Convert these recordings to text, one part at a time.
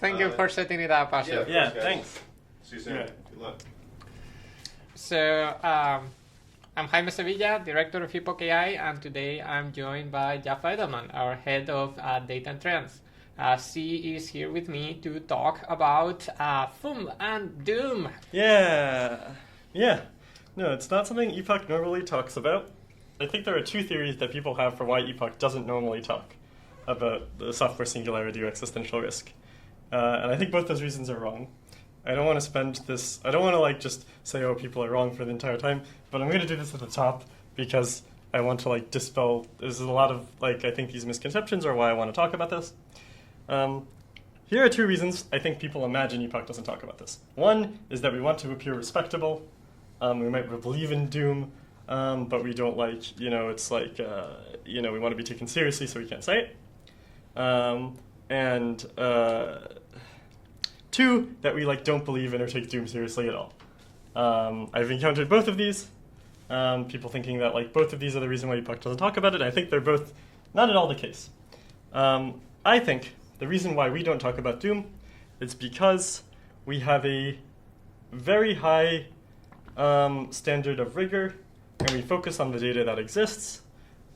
Thank you for setting it up, Asher. Yeah, thanks. See you soon. Yeah. Good luck. So, I'm Jaime Sevilla, director of Epoch AI, and today I'm joined by Yafah Edelman, our head of data and trends. She is here with me to talk about Foom and Doom. Yeah. No, it's not something Epoch normally talks about. I think there are two theories that people have for why Epoch doesn't normally talk about the software singularity or existential risk. And I think both those reasons are wrong. I don't want to just say, oh, people are wrong for the entire time, but I'm going to do this at the top because I want to dispel, there's a lot of, I think these misconceptions are why I want to talk about this. Here are two reasons I think people imagine Epoch doesn't talk about this. One is that we want to appear respectable. We might believe in Doom, but we don't we want to be taken seriously, so we can't say it. And two, that we don't believe in or take Doom seriously at all. I've encountered both of these. People thinking that both of these are the reason why Epoch doesn't talk about it. I think they're both not at all the case. I think the reason why we don't talk about Doom is because we have a very high standard of rigor, and we focus on the data that exists.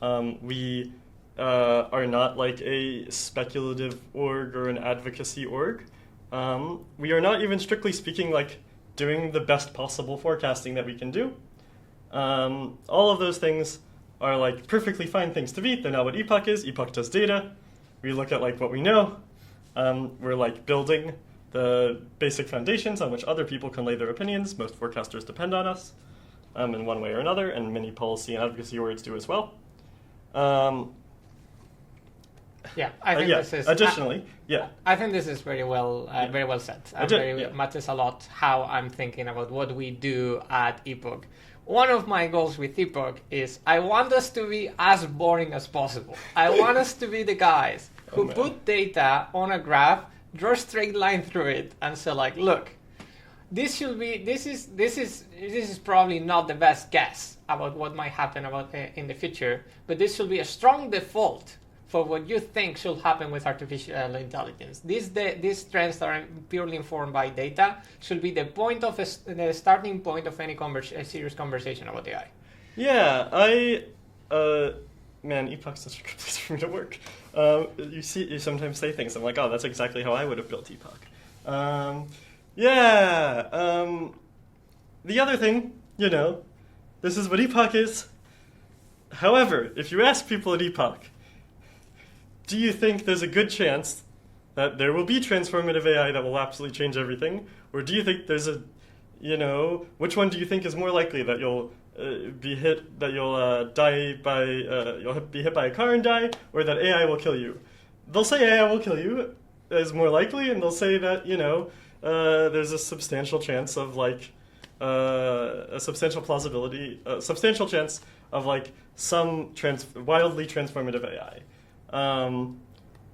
We are not like a speculative org or an advocacy org. We are not even strictly speaking doing the best possible forecasting that we can do. All of those things are perfectly fine things to be. They're not what Epoch is. Epoch does data. We look at what we know. We're building the basic foundations on which other people can lay their opinions. Most forecasters depend on us in one way or another, and many policy and advocacy orgs do as well. Yeah, I think this is. Additionally, I think this is very well said. Matters a lot how I'm thinking about what we do at Epoch. One of my goals with Epoch is I want us to be as boring as possible. I want us to be the guys who put data on a graph, draw a straight line through it, and say look, this is probably not the best guess about what might happen in the future, but this should be a strong default for what you think should happen with artificial intelligence. These trends that are purely informed by data should be the starting point of any serious conversation about AI. Yeah, Epoch's such a good place for me to work. You sometimes say things, I'm like, oh, that's exactly how I would have built Epoch. The other thing, this is what Epoch is. However, if you ask people at Epoch, do you think there's a good chance that there will be transformative AI that will absolutely change everything? Or do you think there's which one do you think is more likely that you'll be hit by a car and die, or that AI will kill you? They'll say AI will kill you is more likely, and they'll say that, there's a substantial chance of a substantial chance of some wildly transformative AI.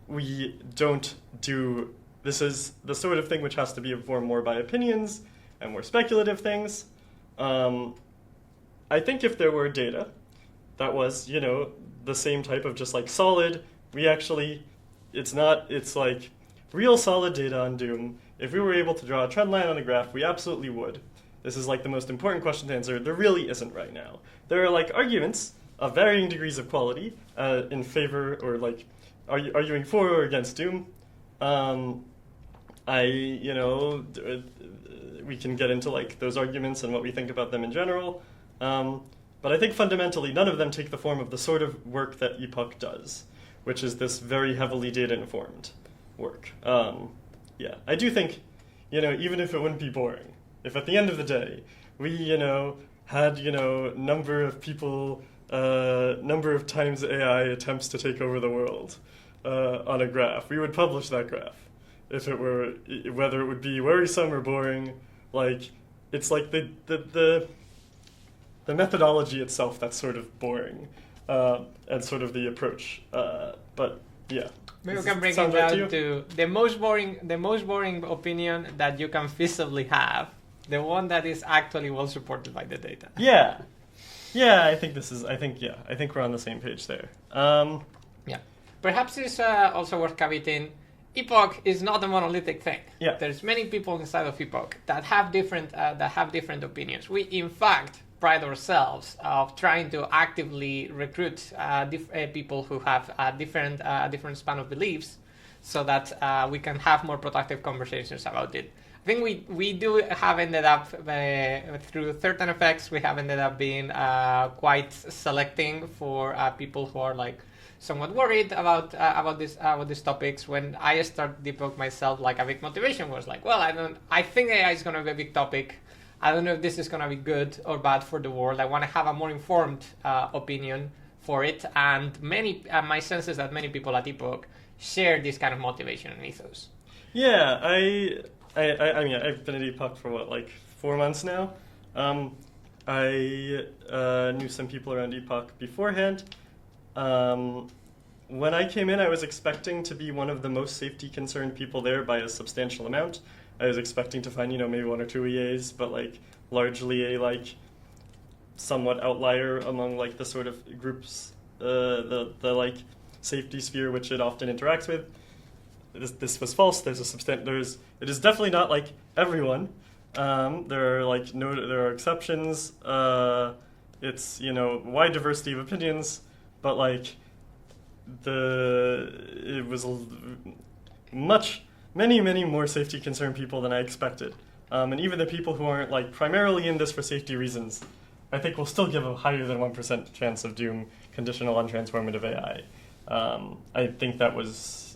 We don't do, this is the sort of thing which has to be informed more by opinions and more speculative things. I think if there were data that was, the same type of just solid, it's real solid data on Doom. If we were able to draw a trend line on a graph, we absolutely would. This is the most important question to answer. There really isn't right now. There are arguments of varying degrees of quality in favor or arguing for or against Doom. We can get into those arguments and what we think about them in general. But I think fundamentally none of them take the form of the sort of work that Epoch does, which is this very heavily data-informed work. I do think, even if it wouldn't be boring, if at the end of the day we, had, number of people, number of times AI attempts to take over the world on a graph, we would publish that graph. If it were, whether it would be worrisome or boring, it's the methodology itself that's sort of boring, and sort of the approach. But yeah. Maybe we can bring it down to the most boring opinion that you can feasibly have, the one that is actually well supported by the data. Yeah, I think we're on the same page there. Perhaps it's also worth caveating. Epoch is not a monolithic thing. Yeah. There's many people inside of Epoch that have different opinions. We, in fact, pride ourselves of trying to actively recruit people who have a different span of beliefs, so that we can have more productive conversations about it. I think we do have ended up through certain effects. We have ended up being quite selecting for people who are like somewhat worried about these topics. When I started Epoch myself, like a big motivation was like, well, I think AI is going to be a big topic. I don't know if this is going to be good or bad for the world. I want to have a more informed opinion for it, and my sense is that many people at Epoch share this kind of motivation and ethos. Yeah, I mean, I've been at Epoch for what, like 4 months now. I knew some people around Epoch beforehand. When I came in, I was expecting to be one of the most safety concerned people there by a substantial amount. I was expecting to find, maybe 1 or 2 EAs, but like largely a like somewhat outlier among like the sort of groups, the like safety sphere which it often interacts with. This was false. It is definitely not like everyone. There are exceptions. It's wide diversity of opinions, but like it was many more safety concerned people than I expected. And even the people who aren't like primarily in this for safety reasons, I think will still give a higher than 1% chance of doom conditional on transformative AI. I think that was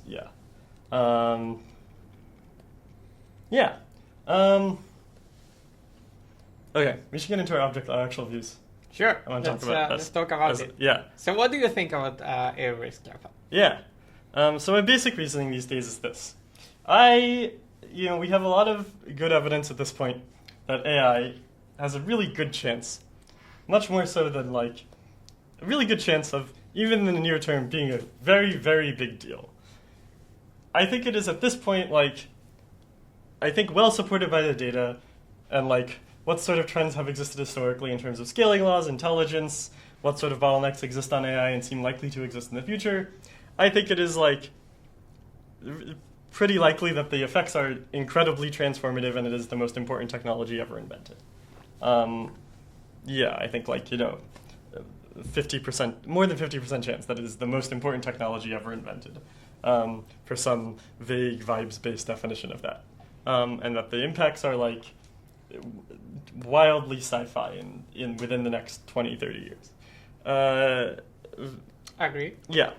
okay, we should get into our actual views. Sure. I want to talk about let's talk about it. Yeah. So what do you think about AI risk, Yafah? Yeah. So my basic reasoning these days is this. We have a lot of good evidence at this point that AI has a really good chance, much more so than like a really good chance of, even in the near term, being a very, very big deal. I think it is at this point, well supported by the data and what sort of trends have existed historically in terms of scaling laws, intelligence, what sort of bottlenecks exist on AI and seem likely to exist in the future. I think it is pretty likely that the effects are incredibly transformative and it is the most important technology ever invented. I think 50%, more than 50% chance that it is the most important technology ever invented, for some vague vibes-based definition of that. And that the impacts are wildly sci-fi within the next 20, 30 years. Agree. Yeah.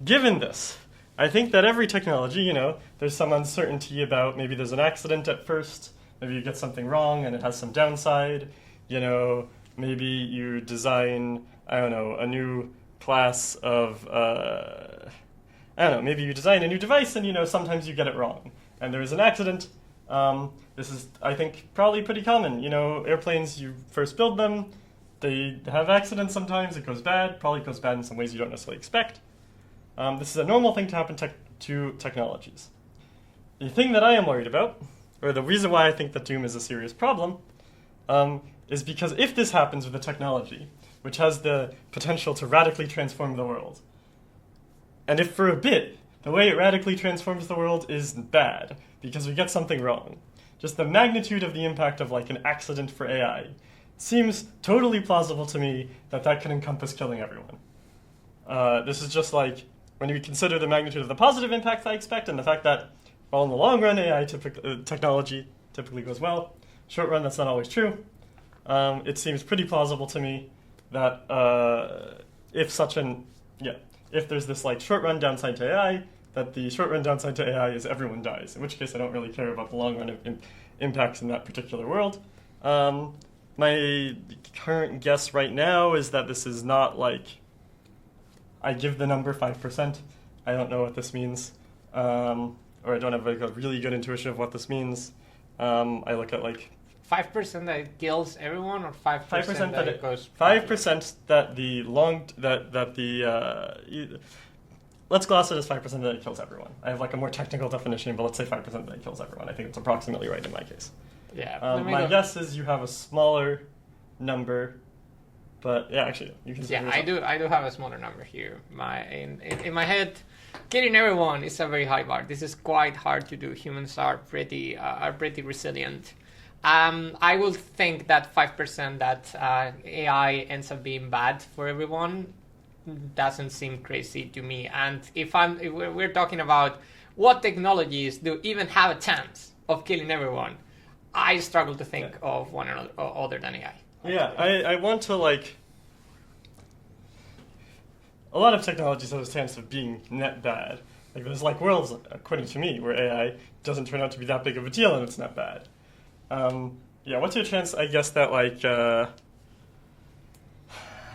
Given this, I think that every technology, there's some uncertainty about, maybe there's an accident at first, maybe you get something wrong and it has some downside, maybe you design, a new class of, maybe you design a new device and, sometimes you get it wrong. And there is an accident. This is, I think, probably pretty common. Airplanes, you first build them, they have accidents sometimes, it goes bad, probably goes bad in some ways you don't necessarily expect. This is a normal thing to happen to technologies. The thing that I am worried about, or the reason why I think that doom is a serious problem, is because if this happens with a technology which has the potential to radically transform the world, and if for a bit the way it radically transforms the world is bad because we get something wrong, just the magnitude of the impact of an accident for AI seems totally plausible to me that can encompass killing everyone. This is just when you consider the magnitude of the positive impacts I expect and the fact that, while in the long run AI technology typically goes well, short run that's not always true. It seems pretty plausible to me that if there's this short run downside to AI, that the short run downside to AI is everyone dies, in which case I don't really care about the long run impacts in that particular world. My current guess right now is that this is not I give the number 5%. I don't know what this means, or I don't have a really good intuition of what this means. I look at 5% that it kills everyone, or 5% that it goes. 5% that let's gloss it as 5% that it kills everyone. I have a more technical definition, but let's say 5% that it kills everyone. I think it's approximately right in my case. Yeah. My guess is you have a smaller number, but yeah, actually you can. Yeah, I do have a smaller number here. In my head, Killing everyone is a very high bar. This is quite hard to do. Humans are pretty resilient. I will think that 5% that AI ends up being bad for everyone doesn't seem crazy to me. And if we're talking about what technologies do even have a chance of killing everyone, I struggle to think of one other than AI. Yeah, I want to like. A lot of technologies have a chance of being net bad. Like there's like worlds, according to me, where AI doesn't turn out to be that big of a deal and it's not bad. Yeah, what's your chance? I guess that like,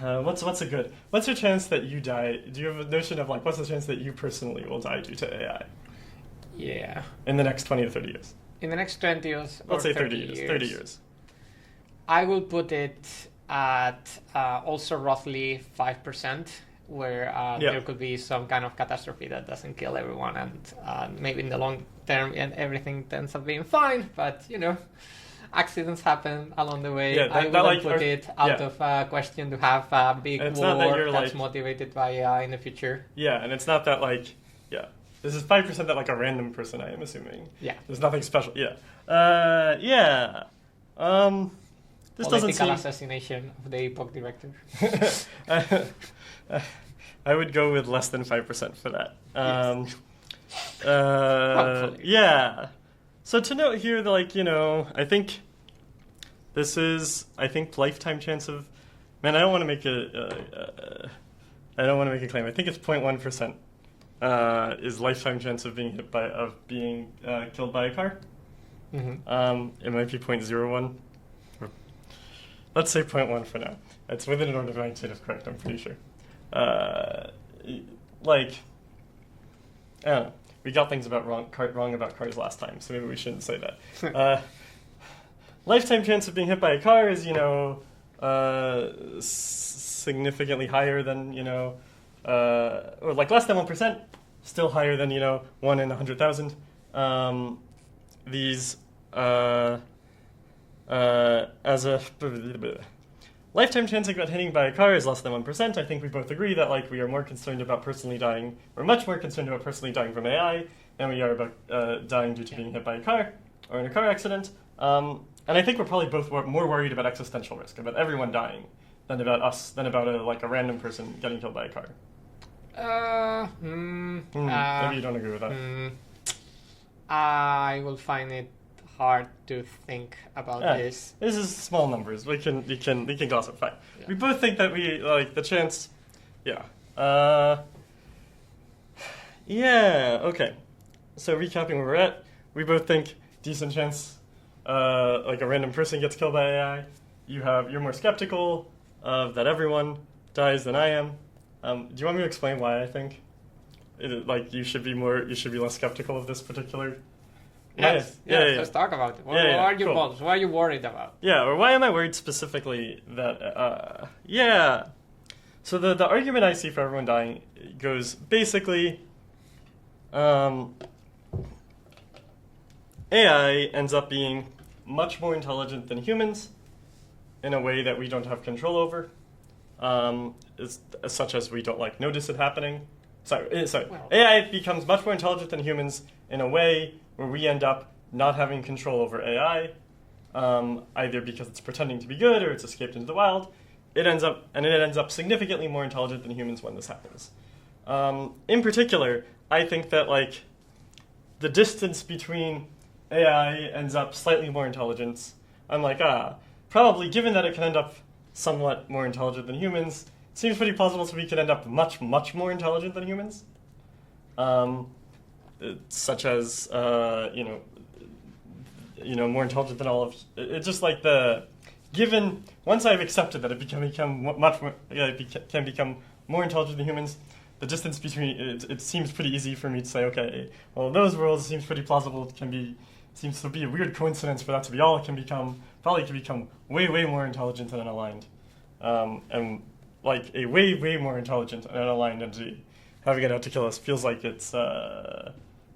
what's your chance that you die? Do you have a notion of like, what's the chance that you personally will die due to AI? Yeah. In the next 20 to 30 years. In the next 20 years. Let's say 30 years. 30 years. I will put it at also roughly 5%. Where there could be some kind of catastrophe that doesn't kill everyone, and maybe in the long term and everything ends up being fine, but accidents happen along the way. I wouldn't put it out of question to have a big war that's motivated by AI in the future. Yeah, and it's not that this is 5% that like a random person, I am assuming. Yeah. There's nothing special. Yeah. This doesn't seem... assassination of the Epoch director. I would go with less than 5% for that. Yeah. So to note here, like, I think this is, lifetime chance of... Man, I don't want to make a claim. I think it's 0.1% is lifetime chance of being killed by a car. Mm-hmm. It might be 0.01. Let's say 0.1 for now. It's within an order of magnitude of correct, I'm pretty sure. I don't know. We got things wrong about cars last time, so maybe we shouldn't say that. Lifetime chance of being hit by a car is, significantly higher than, or like less than 1%, still higher than, 1 in 100,000. These, as a lifetime chance of getting hit by a car is less than 1%. I think we both agree that like we are more concerned about personally dying. We're much more concerned about personally dying from AI than we are about dying due to being hit by a car or in a car accident. And I think we're probably both more worried about existential risk, about everyone dying, than about a random person getting killed by a car. Maybe you don't agree with that. I will find it hard to think about this. This is small numbers. We can gloss it. Fine. Yeah. We both think that we like the chance. Yeah. Okay. So recapping where we're at, we both think decent chance. Like a random person gets killed by AI. You're more skeptical of that everyone dies than I am. Do you want me to explain why I think you should be less skeptical of this particular? Yes. Let's talk about it. What are your goals? What are you worried about? Yeah, or why am I worried specifically that? So the argument I see for everyone dying goes basically, AI ends up being much more intelligent than humans in a way that we don't have control over, such as we don't notice it happening. AI becomes much more intelligent than humans in a way where we end up not having control over AI, either because it's pretending to be good or it's escaped into the wild. It ends up significantly more intelligent than humans when this happens. In particular, I think that the distance between AI ends up slightly more intelligent. I'm probably given that it can end up somewhat more intelligent than humans, it seems pretty plausible so we could end up much, much more intelligent than humans. Such as, more intelligent than all of... It's just given... Once I've accepted that it can become more intelligent than humans, the distance between... It seems pretty easy for me to say, okay, well, those worlds seems pretty plausible. It seems to be a weird coincidence for that to be all. It can become way, way more intelligent and unaligned. And a way, way more intelligent and unaligned entity having it out to kill us feels like it's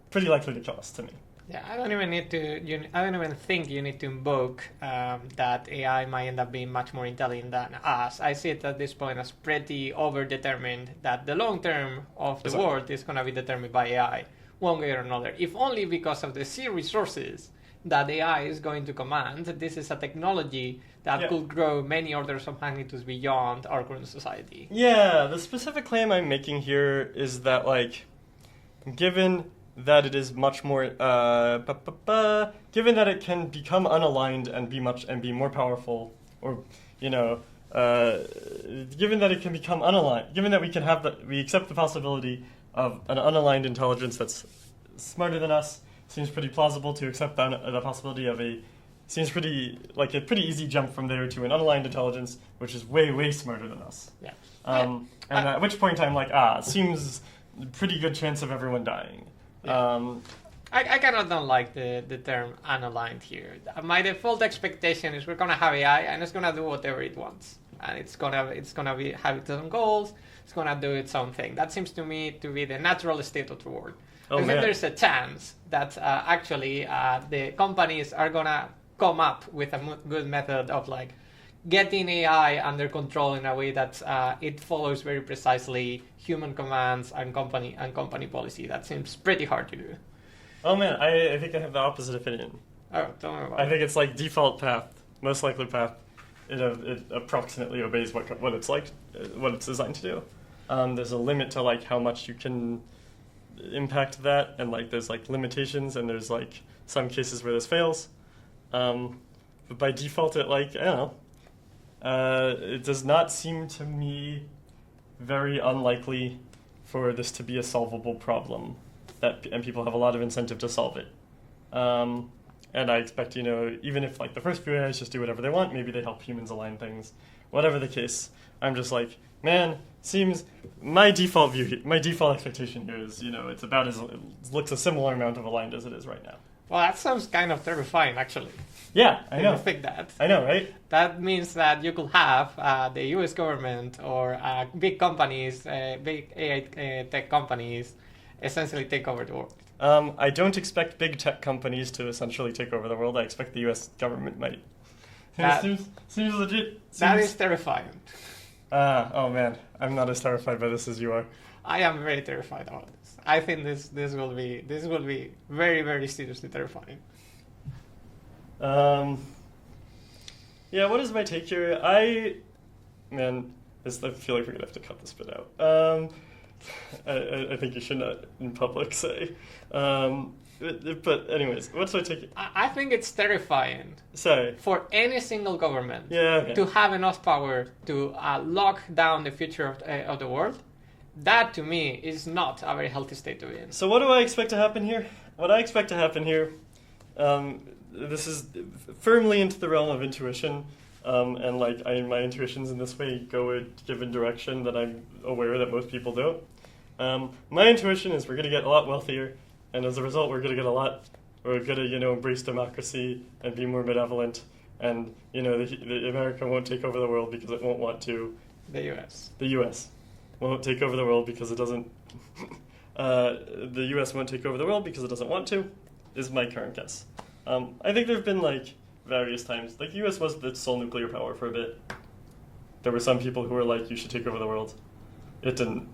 pretty likely to kill us to me. Yeah, I don't even need to. I don't even think you need to invoke that AI might end up being much more intelligent than us. I see it at this point as pretty overdetermined that the long term of the world is going to be determined by AI, one way or another. If only because of the sheer resources that AI is going to command. This is a technology that could grow many orders of magnitudes beyond our current society. Yeah, the specific claim I'm making here is that, like, given that it is much more, given that it can become unaligned and be more powerful, or, you know, given that it can become unaligned, given that we accept the possibility of an unaligned intelligence that's smarter than us, seems pretty plausible to accept the possibility of seems pretty like a pretty easy jump from there to an unaligned intelligence, which is way, way smarter than us. Yeah. And at which point I'm like, it seems pretty good chance of everyone dying. Yeah. I kind of don't like the term unaligned here. My default expectation is we're gonna have AI and it's gonna do whatever it wants, and it's gonna have its own goals. It's gonna do its own thing. That seems to me to be the natural state of the world. And then there's a chance that actually the companies are gonna come up with a good method of like getting AI under control in a way that it follows very precisely human commands and company policy. That seems pretty hard to do. Oh man, I think I have the opposite opinion. Oh, tell me about I think it's like default path, most likely path. It approximately obeys what it's designed to do. There's a limit to like how much you can impact that, and like there's like limitations, and there's like some cases where this fails. But by default, it like, I don't know. It does not seem to me very unlikely for this to be a solvable problem, and people have a lot of incentive to solve it. And I expect, even if like the first few AIs just do whatever they want, maybe they help humans align things, whatever the case, I'm just like, man, seems my default expectation here is, it's about it looks a similar amount of aligned as it is right now. Well, that sounds kind of terrifying, actually. Yeah, I know. You think that. I know, right? That means that you could have the U.S. government or big companies, big AI tech companies, essentially take over the world. I don't expect big tech companies to essentially take over the world. I expect the U.S. government might. Seems legit. That is terrifying. Oh man, I'm not as terrified by this as you are. I am very terrified about this. I think this will be very, very seriously terrifying. Yeah, what is my take here? I feel like we're gonna have to cut this bit out. I think you should not in public say. But anyways, what's my take? I think it's terrifying. Sorry. For any single government to have enough power to lock down the future of the world. That, to me, is not a very healthy state to be in. So what do I expect to happen here? What I expect to happen here, this is firmly into the realm of intuition, and my intuitions in this way go a given direction that I'm aware that most people don't. My intuition is we're going to get a lot wealthier, and as a result, we're going to embrace democracy and be more benevolent, and the America won't take over the world because it won't want to. The U.S. Won't take over the world because it doesn't. The U.S. won't take over the world because it doesn't want to, is my current guess. I think there have been various times, the U.S. was the sole nuclear power for a bit. There were some people who were like, you should take over the world. It didn't.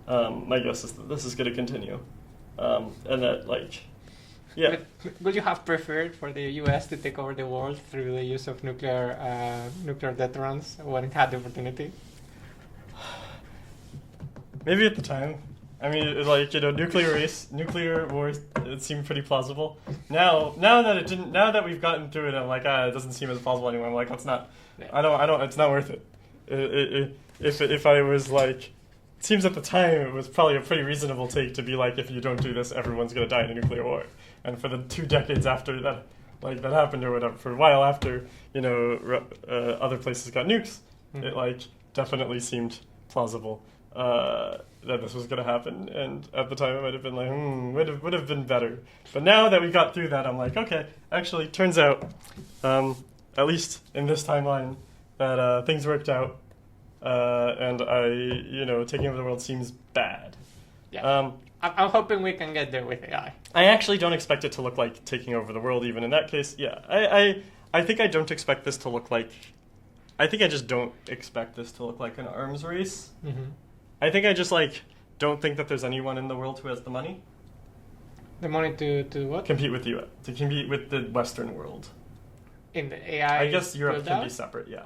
My guess is that this is going to continue, and that yeah. Would you have preferred for the U.S. to take over the world through the use of nuclear deterrence when it had the opportunity? Maybe at the time. I mean, nuclear wars, it seemed pretty plausible. Now that we've gotten through it, I'm like, it doesn't seem as plausible anymore. I'm like, it's not worth it. If I was it seems at the time it was probably a pretty reasonable take to be like, if you don't do this, everyone's going to die in a nuclear war. And for the 2 decades after that, that happened or whatever, for a while after, other places got nukes, it definitely seemed plausible. That this was going to happen, and at the time it might have been would have been better. But now that we got through that, I'm like, okay, actually, turns out, at least in this timeline, that things worked out, and taking over the world seems bad. Yeah. I'm hoping we can get there with AI. I actually don't expect it to look like taking over the world, even in that case. Yeah, I think I don't expect this to look like... I think I just don't expect this to look like an arms race. Mm-hmm. I think I just, like, don't think that there's anyone in the world who has the money. The money to what? Compete with you, to compete with the Western world. In the AI... I guess Europe can be separate, yeah.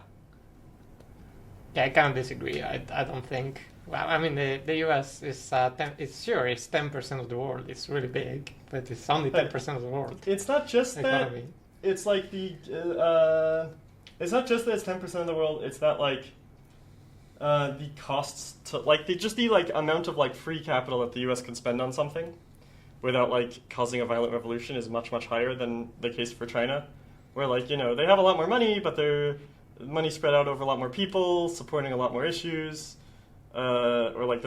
Yeah, I kind of disagree. I don't think... Well, I mean, the US is it's 10% of the world. It's really big, but it's only 10% of the world. It's not just that. It's like it's not just that it's 10% of the world. It's that like the costs to like the like amount of like free capital that the US can spend on something without like causing a violent revolution is much higher than the case for China, where like they have a lot more money, but their money spread out over a lot more people, supporting a lot more issues. Or like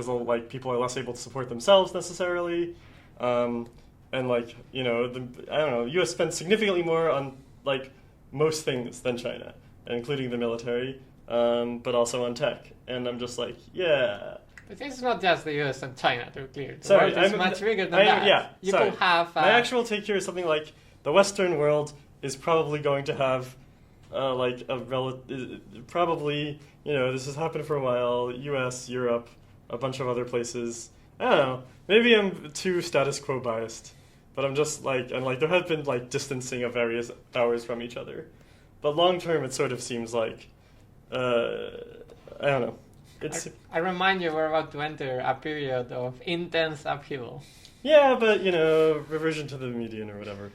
people are less able to support themselves necessarily, and like I don't know, U.S. spends significantly more on like most things than China, including the military, but also on tech. And I'm just like, yeah. But it's not just the U.S. and China, to be clear. The Sorry, world is much bigger than that. Yeah, you can have my actual take here is something like the Western world is probably going to have like a probably. This has happened for a while, US, Europe, a bunch of other places. I don't know, maybe I'm too status quo biased, but I'm just like, and like there has been like distancing of various powers from each other. But long term, it sort of seems like, I don't know. I remind you we're about to enter a period of intense upheaval. Yeah, but reversion to the median or whatever.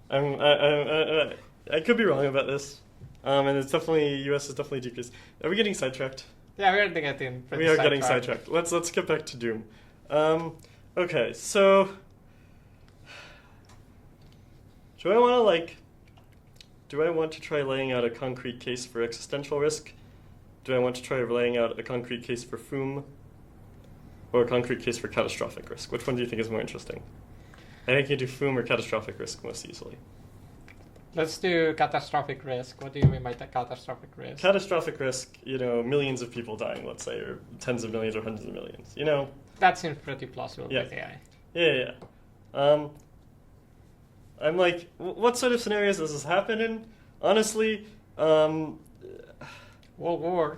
I could be wrong about this. And it's definitely, US is definitely decreased. Are we getting sidetracked? Yeah, we are getting pretty sidetracked. Getting sidetracked. Let's get back to Doom. Okay, so do I want to try laying out a concrete case for existential risk? Do I want to try laying out a concrete case for Foom? Or a concrete case for catastrophic risk? Which one do you think is more interesting? I think you do Foom or catastrophic risk most easily. Let's do catastrophic risk. What do you mean by catastrophic risk? Catastrophic risk, millions of people dying, let's say, or tens of millions or hundreds of millions, That seems pretty plausible with AI. Yeah. I'm like, what sort of scenarios does this happen in? Honestly, World War.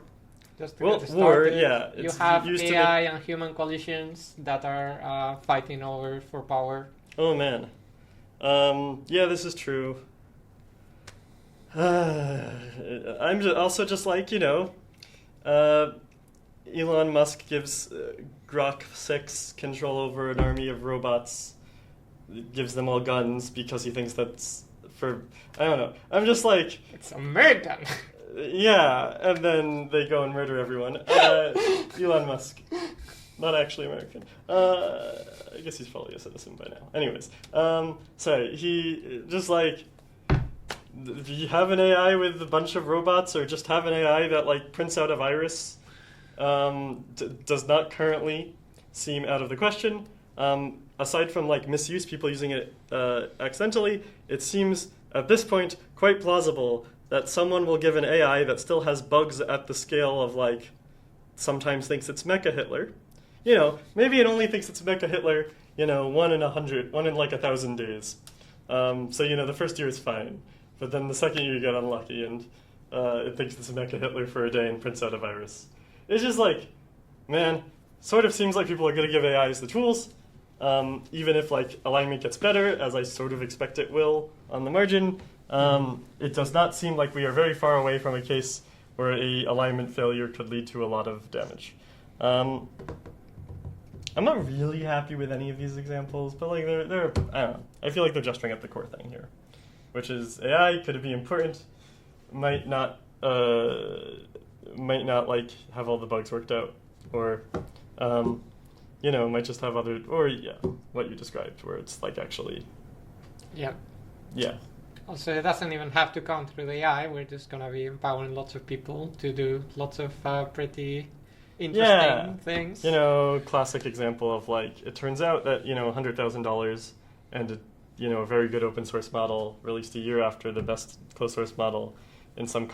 Just to get started. War, yeah. You have AI and human coalitions that are fighting over for power. Oh, man. Yeah, this is true. I'm also just like, Elon Musk gives Grok 6 control over an army of robots, gives them all guns because he thinks that's for, I don't know. I'm just like... It's American! Yeah, and then they go and murder everyone. Elon Musk. Not actually American. I guess he's probably a citizen by now. Anyways, sorry, he just like... Do you have an AI with a bunch of robots, or just have an AI that like prints out a virus? Does not currently seem out of the question. Aside from like misuse, people using it accidentally, it seems at this point quite plausible that someone will give an AI that still has bugs at the scale of like sometimes thinks it's Mecha Hitler. Maybe it only thinks it's Mecha Hitler, 1 in 100, 1 in like 1,000 days. So the first year is fine. But then the second year you get unlucky and it thinks it's Mecha Hitler for a day and prints out a virus. It's just like, man, sort of seems like people are going to give AIs the tools, even if like alignment gets better, as I sort of expect it will on the margin. It does not seem like we are very far away from a case where a alignment failure could lead to a lot of damage. I'm not really happy with any of these examples, but like they're I don't know. I feel like they're just bringing up the core thing here, which is AI could it be important, might not like have all the bugs worked out, or might just have other, or what you described, where it's like actually yeah. Also, it doesn't even have to come through the AI. We're just gonna be empowering lots of people to do lots of pretty interesting things. Classic example of like it turns out that $100,000 and a very good open source model released a year after the best closed source model in some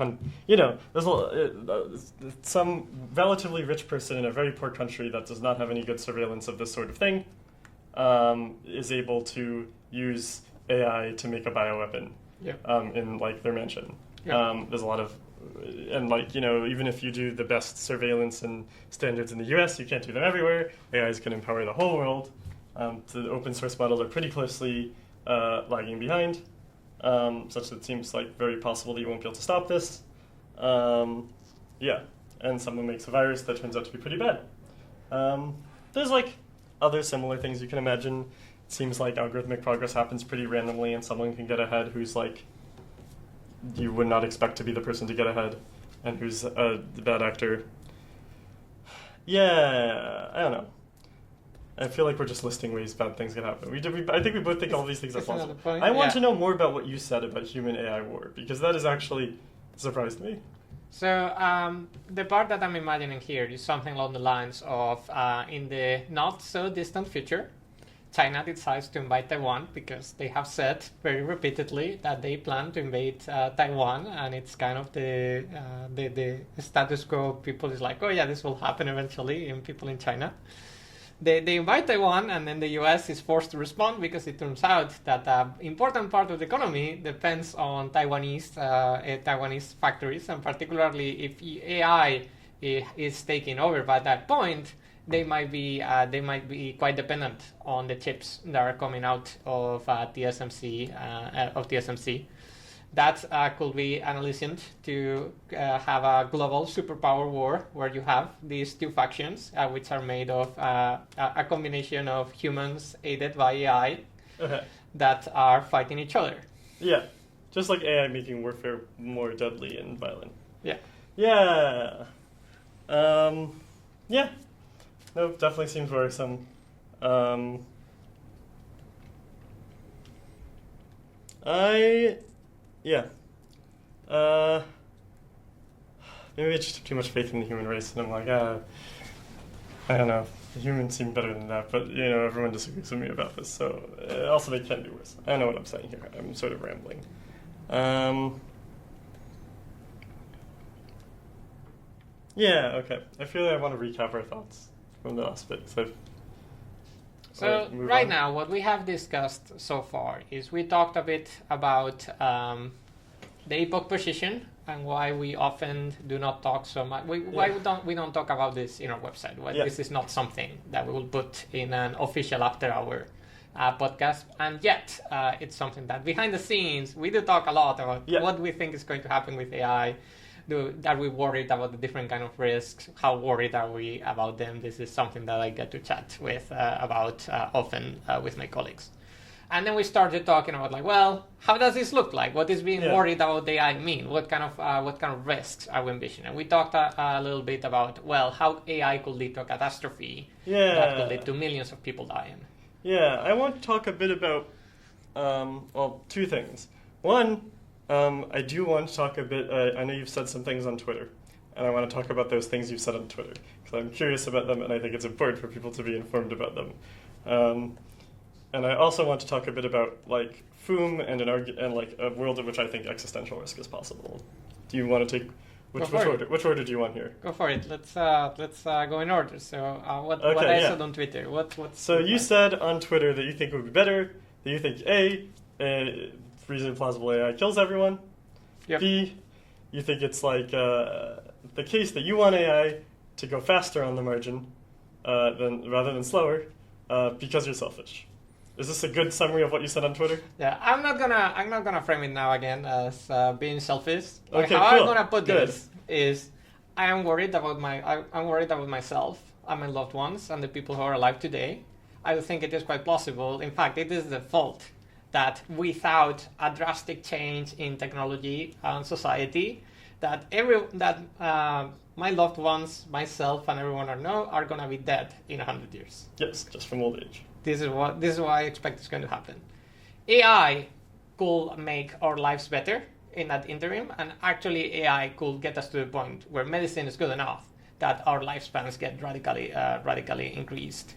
there's some relatively rich person in a very poor country that does not have any good surveillance of this sort of thing is able to use AI to make a bioweapon in like their mansion. There's a lot of, and like, even if you do the best surveillance and standards in the US, you can't do them everywhere. AIs can empower the whole world. The open source models are pretty closely lagging behind, such that it seems like very possible that you won't be able to stop this. And someone makes a virus that turns out to be pretty bad. There's like other similar things you can imagine. It seems like algorithmic progress happens pretty randomly, and someone can get ahead who's like, you would not expect to be the person to get ahead, and who's the bad actor. Yeah, I don't know. I feel like we're just listing ways bad things can happen. I think we both think all these things are possible. I want to know more about what you said about human-AI war, because that has actually surprised me. So the part that I'm imagining here is something along the lines of, in the not-so-distant future, China decides to invade Taiwan because they have said very repeatedly that they plan to invade Taiwan, and it's kind of the status quo. People is like, oh yeah, this will happen eventually, in people in China. They invite Taiwan, and then the US is forced to respond because it turns out that an important part of the economy depends on Taiwanese factories, and particularly if AI is taking over by that point, they might be quite dependent on the chips that are coming out of TSMC. That could be an allusion to have a global superpower war where you have these two factions, which are made of a combination of humans aided by AI that are fighting each other. Yeah, just like AI making warfare more deadly and violent. Yeah. Yeah. Yeah. No, definitely seems worrisome. Maybe I just have too much faith in the human race, and I'm like, I don't know. The humans seem better than that, but everyone disagrees with me about this. So also they can do worse. I don't know what I'm saying here. I'm sort of rambling. Yeah. Okay. I feel like I want to recap our thoughts from the last bit. So right now, what we have discussed so far is we talked a bit about the Epoch position and why we often do not talk so much. Why we don't talk about this in our website. Why this is not something that we will put in an official after-hour podcast. And yet, it's something that behind the scenes we do talk a lot about what we think is going to happen with AI. Are we worried about the different kind of risks? How worried are we about them? This is something that I get to chat with about often with my colleagues. And then we started talking about how does this look like? What is being worried about AI mean? What kind of risks are we envisioning? And we talked a little bit about how AI could lead to a catastrophe that could lead to millions of people dying. Yeah, I want to talk a bit about two things. One, I do want to talk a bit, I know you've said some things on Twitter, and I want to talk about those things you've said on Twitter, because I'm curious about them, and I think it's important for people to be informed about them. And I also want to talk a bit about, Foom and a world in which I think existential risk is possible. Do you want to take, which order do you want here? Go for it. Let's go in order. So what I said on Twitter. So you said on Twitter that you think it would be better, that you think reasonably plausible AI kills everyone. Yep. B, you think it's the case that you want AI to go faster on the margin rather than slower because you're selfish. Is this a good summary of what you said on Twitter? Yeah, I'm not gonna frame it now again as being selfish. Okay, how cool. I'm gonna put this is I'm worried about myself and my loved ones and the people who are alive today. I think it is quite plausible. In fact, it is the fault that without a drastic change in technology and society, that my loved ones, myself, and everyone I know are gonna be dead in 100 years. Yes, just from old age. This is what I expect is going to happen. AI could make our lives better in that interim, and actually AI could get us to the point where medicine is good enough that our lifespans get radically increased.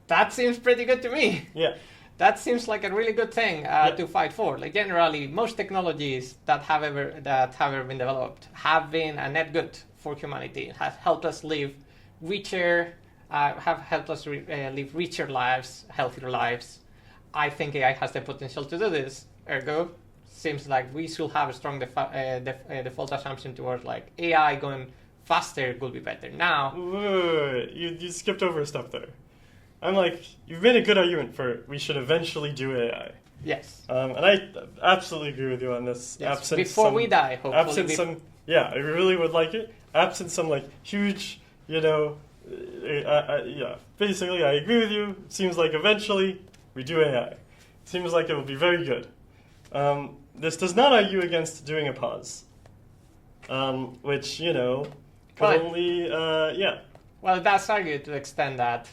That seems pretty good to me. Yeah. That seems like a really good thing to fight for. Like generally, most technologies that have ever been developed have been a net good for humanity. It has helped us live richer, live richer lives, healthier lives. I think AI has the potential to do this. Ergo, seems like we should have a strong default assumption towards like AI going faster could be better. Now, wait. You skipped over a step there. I'm like, you've made a good argument for we should eventually do AI. Yes. And I absolutely agree with you on this. Yes. Before we die, hopefully. I really would like it. Absent some like huge, basically I agree with you. It seems like eventually we do AI. It seems like it will be very good. This does not argue against doing a pause. Which, could only, Well, it does argue to the extent that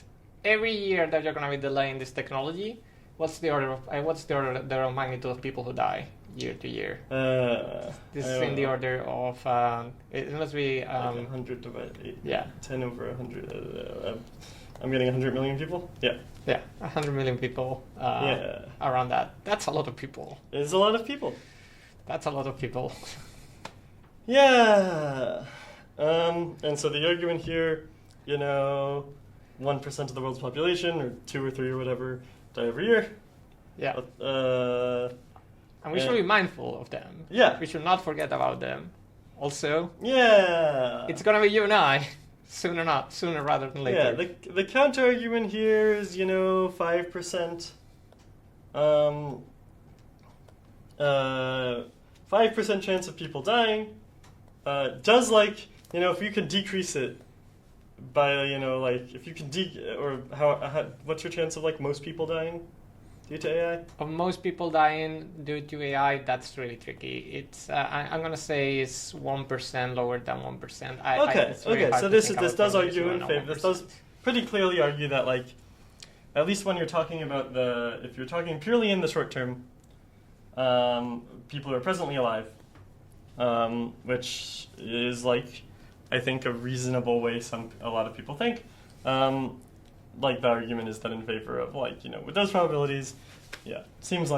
every year that you're going to be delaying this technology, what's the order of magnitude of people who die year to year? This is in the order of it must be 100 divided 8. Yeah. 10 over 100. I'm getting 100 million people. Yeah. Yeah, 100 million people. Around that. That's a lot of people. It's a lot of people. That's a lot of people. Yeah. And so the argument here, 1% of the world's population, or 2 or 3 or whatever, die every year. Yeah. And we should be mindful of them. Yeah. We should not forget about them. Also. Yeah. It's gonna be you and I, sooner rather than later. Yeah. The counter argument here is 5%. 5% chance of people dying. Does if you can decrease it by if you can what's your chance of most people dying due to AI? Of most people dying due to AI, that's really tricky. It's I'm gonna say it's 1% lower than 1%. Okay. So this does argue in favor. This does pretty clearly argue that at least when you're talking about if you're talking purely in the short term, people who are presently alive, which is I think a reasonable way a lot of people think. The argument is that in favor of with those probabilities, seems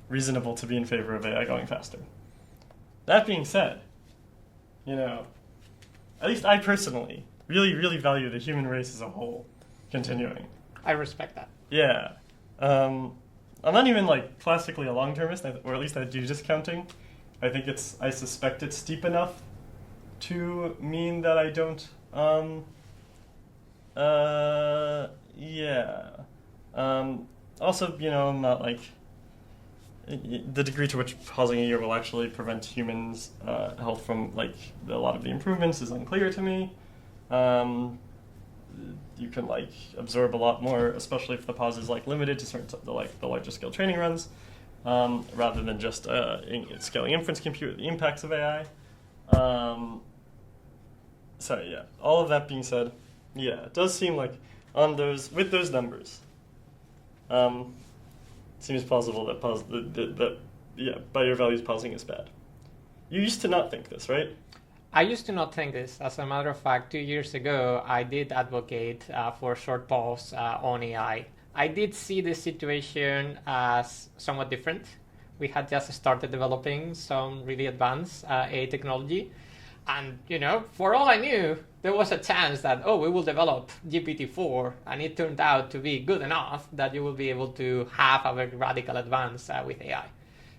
reasonable to be in favor of AI going faster. That being said, at least I personally really, really value the human race as a whole continuing. I respect that. Yeah. I'm not even classically a long-termist, or at least I do discounting. I suspect it's steep enough to mean that I don't. Also, I'm not the degree to which pausing a year will actually prevent humans' health from a lot of the improvements is unclear to me. You can absorb a lot more, especially if the pause is limited to certain the larger scale training runs, rather than just scaling inference compute, the impacts of AI. All of that being said, it does seem with those numbers, seems plausible that by your values pausing is bad. You used to not think this, right? I used to not think this. As a matter of fact, 2 years ago, I did advocate for a short pause on AI. I did see the situation as somewhat different. We had just started developing some really advanced AI technology. And, for all I knew, there was a chance that, we will develop GPT-4, and it turned out to be good enough that you will be able to have a very radical advance with AI.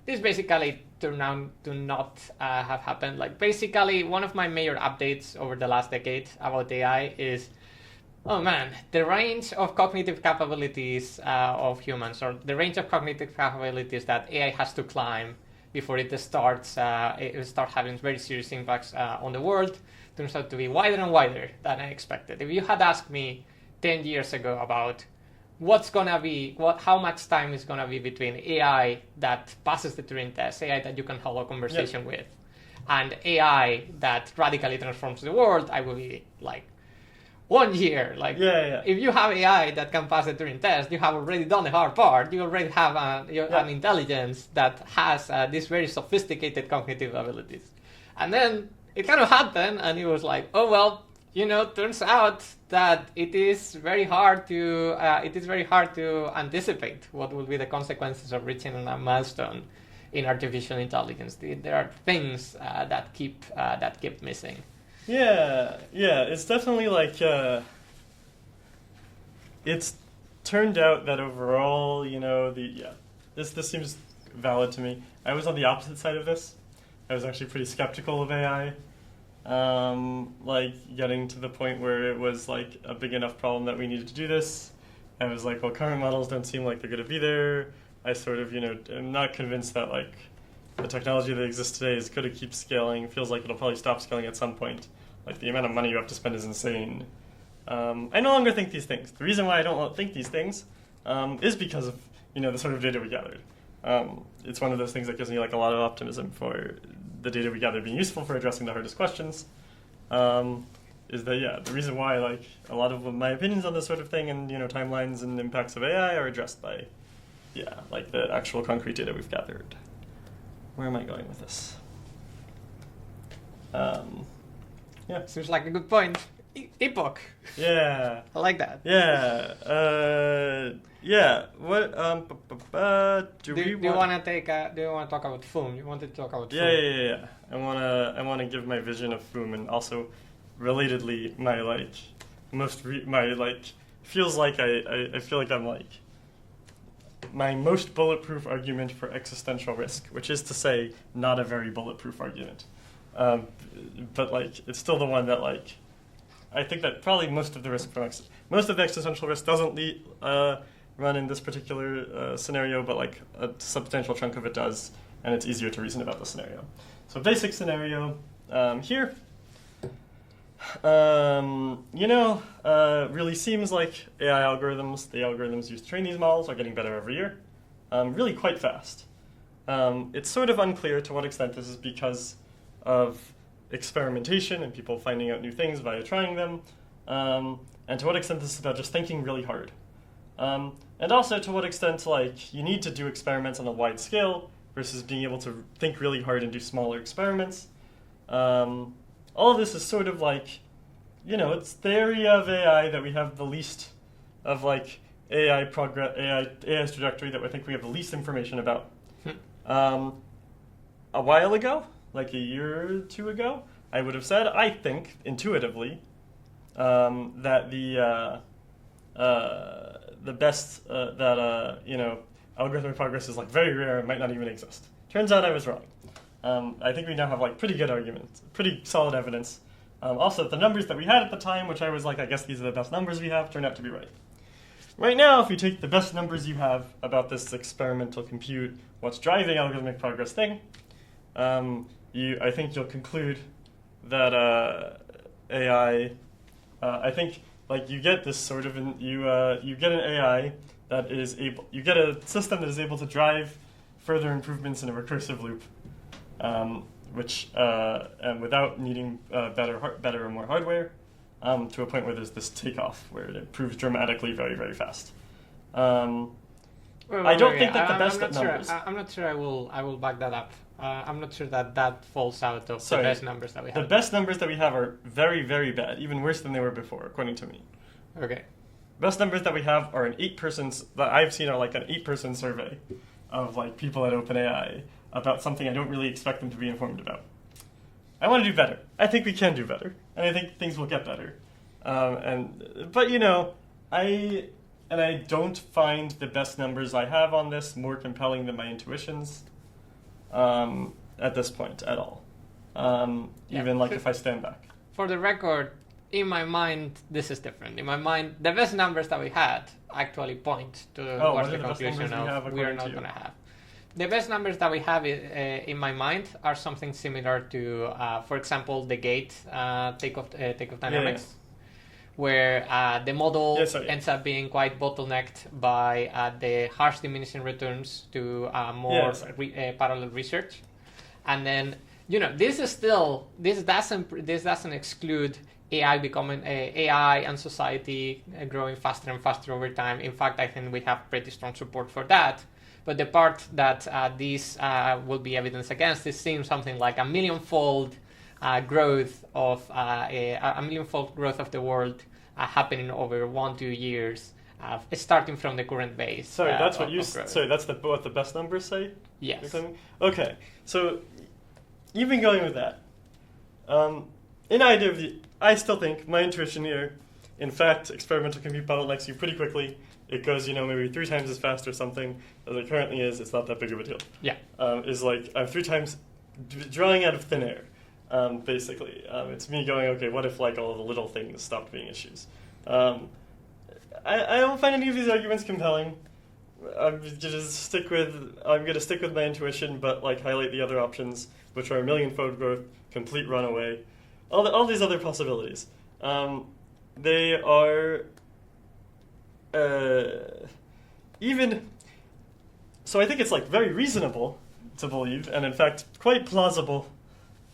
This basically turned out to not have happened. Basically, one of my major updates over the last decade about AI is, the range of cognitive capabilities of humans, or the range of cognitive capabilities that AI has to climb before it starts having very serious impacts on the world, turns out to be wider and wider than I expected. If you had asked me 10 years ago about how much time is gonna be between AI that passes the Turing test, AI that you can hold a conversation with, and AI that radically transforms the world, I would be 1 year. If you have AI that can pass the Turing test, you have already done the hard part. You already have an intelligence that has these very sophisticated cognitive abilities. And then it kind of happened, and it was turns out that it is very hard to anticipate what will be the consequences of reaching a milestone in artificial intelligence. There are things that keep missing. Yeah, it's definitely like it's turned out that overall, this seems valid to me. I was on the opposite side of this. I was actually pretty skeptical of AI. Getting to the point where it was like a big enough problem that we needed to do this. I was like, well, current models don't seem like they're going to be there. I sort of, am not convinced that like the technology that exists today is going to keep scaling. It feels like it'll probably stop scaling at some point. Like the amount of money you have to spend is insane. I no longer think these things. The reason why I don't think these things is because of the sort of data we gathered. It's one of those things that gives me like a lot of optimism for the data we gather being useful for addressing the hardest questions. Is that the reason why like a lot of my opinions on this sort of thing and timelines and impacts of AI are addressed by like the actual concrete data we've gathered. Where am I going with this? Seems like a good point. Epoch. Yeah. I like that. Yeah. What? Do you want to talk about Foom? You wanted to talk about Foom? Yeah. I want to give my vision of Foom and also, relatedly, my like feels like I feel like I'm like my most bulletproof argument for existential risk, which is to say, not a very bulletproof argument. But like it's still the one that like I think that probably most of the existential risk doesn't run in this particular scenario, but like a substantial chunk of it does, and it's easier to reason about the scenario. So basic scenario here, really seems like AI algorithms, the algorithms used to train these models, are getting better every year, really quite fast. It's sort of unclear to what extent this is because of experimentation and people finding out new things via trying them, and to what extent this is about just thinking really hard. And also to what extent like you need to do experiments on a wide scale versus being able to think really hard and do smaller experiments. All of this is sort of like, it's the area of AI that we have the least of like AI's trajectory that I think we have the least information about. A while ago, like a year or two ago, I would have said, I think, intuitively, that the best algorithmic progress is like very rare and might not even exist. Turns out I was wrong. I think we now have like pretty good arguments, pretty solid evidence. Also, the numbers that we had at the time, which I was like, I guess these are the best numbers we have, turned out to be right. Right now, if you take the best numbers you have about this experimental compute, what's driving algorithmic progress thing, I think you'll conclude that AI, I think like you get this sort of you get an AI that is able, you get a system that is able to drive further improvements in a recursive loop, which and without needing better or more hardware, to a point where there's this takeoff where it improves dramatically very, very fast. I don't think that the best numbers. I'm not sure I will back that up. I'm not sure that falls out of the best numbers that we have. The best numbers that we have are very, very bad, even worse than they were before, according to me. Okay. Best numbers that we have are that I've seen are like an 8-person survey of like people at OpenAI about something I don't really expect them to be informed about. I want to do better. I think we can do better, and I think things will get better. But I don't find the best numbers I have on this more compelling than my intuitions at this point at all. Even if I stand back. For the record, in my mind, this is different. In my mind, the best numbers that we had actually point towards the conclusion of we are not going to have. The best numbers that we have in my mind are something similar to, for example, the gate takeoff dynamics, where the model ends up being quite bottlenecked by the harsh diminishing returns to more parallel research, and then this doesn't exclude AI and society growing faster and faster over time. In fact, I think we have pretty strong support for that. But the part that these will be evidence against is seeing something like a millionfold growth of a millionfold growth of the world happening over 1-2 years, starting from the current base. Sorry, that's what you. Sorry, that's what the best numbers say. Yes. Okay, so even going with that, in idea of I still think my intuition here. In fact, experimental compute bottlenecks you pretty quickly. It goes, maybe 3 times as fast or something as it currently is. It's not that big of a deal. Yeah. Is like I'm 3 times drawing out of thin air. Basically, it's me going, okay, what if like all the little things stopped being issues? I don't find any of these arguments compelling. I'm gonna stick with my intuition, but like highlight the other options, which are a millionfold growth, complete runaway, all these other possibilities. They are even. So I think it's like very reasonable to believe, and in fact quite plausible.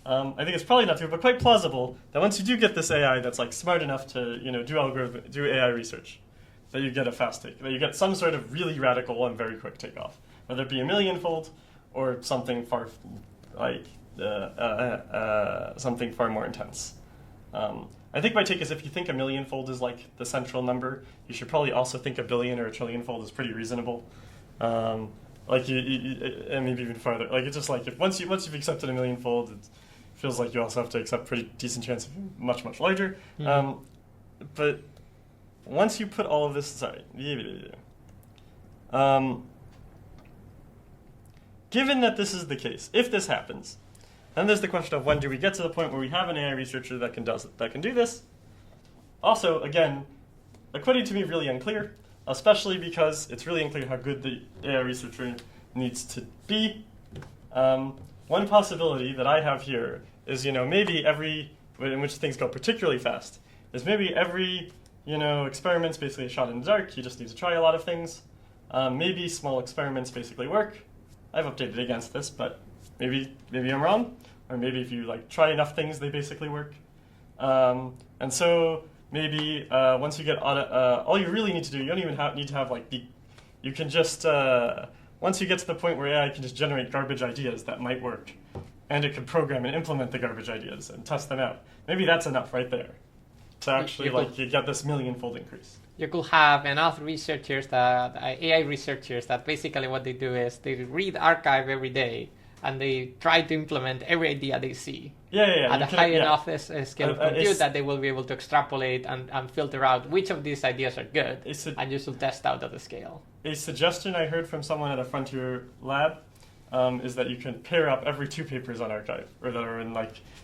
I think it's probably not true, but quite plausible that once you do get this AI that's like smart enough to do AI research, that you get a fast take, that you get some sort of really radical and very quick takeoff, whether it be a millionfold or something far something far more intense. I think my take is if you think a millionfold is like the central number, you should probably also think a billion or a trillionfold is pretty reasonable. Like and maybe even farther. Like it's just like if once you've accepted a millionfold, it feels like you also have to accept pretty decent chance of much larger. Mm-hmm. But once you put all of this, given that this is the case, if this happens, then there's the question of when do we get to the point where we have an AI researcher that can do this. Also, again, according to me, really unclear. Especially because it's really unclear how good the AI researcher needs to be. One possibility that I have here is, maybe in which things go particularly fast, is maybe every, experiment's basically a shot in the dark. You just need to try a lot of things. Maybe small experiments basically work. I've updated against this, but maybe I'm wrong. Or maybe if you try enough things, they basically work. And so maybe once you get all you really need to do, you don't even need to have you can just, once you get to the point where AI can just generate garbage ideas that might work, and it can program and implement the garbage ideas and test them out, maybe that's enough right there to actually you get this millionfold increase. You could have enough researchers, AI researchers, that basically what they do is they read archive every day, and they try to implement every idea they see. Yeah. At a high enough scale of compute that they will be able to extrapolate and filter out which of these ideas are good, and you should test out at the scale. A suggestion I heard from someone at a frontier lab is that you can pair up every 2 papers on archive, or that are in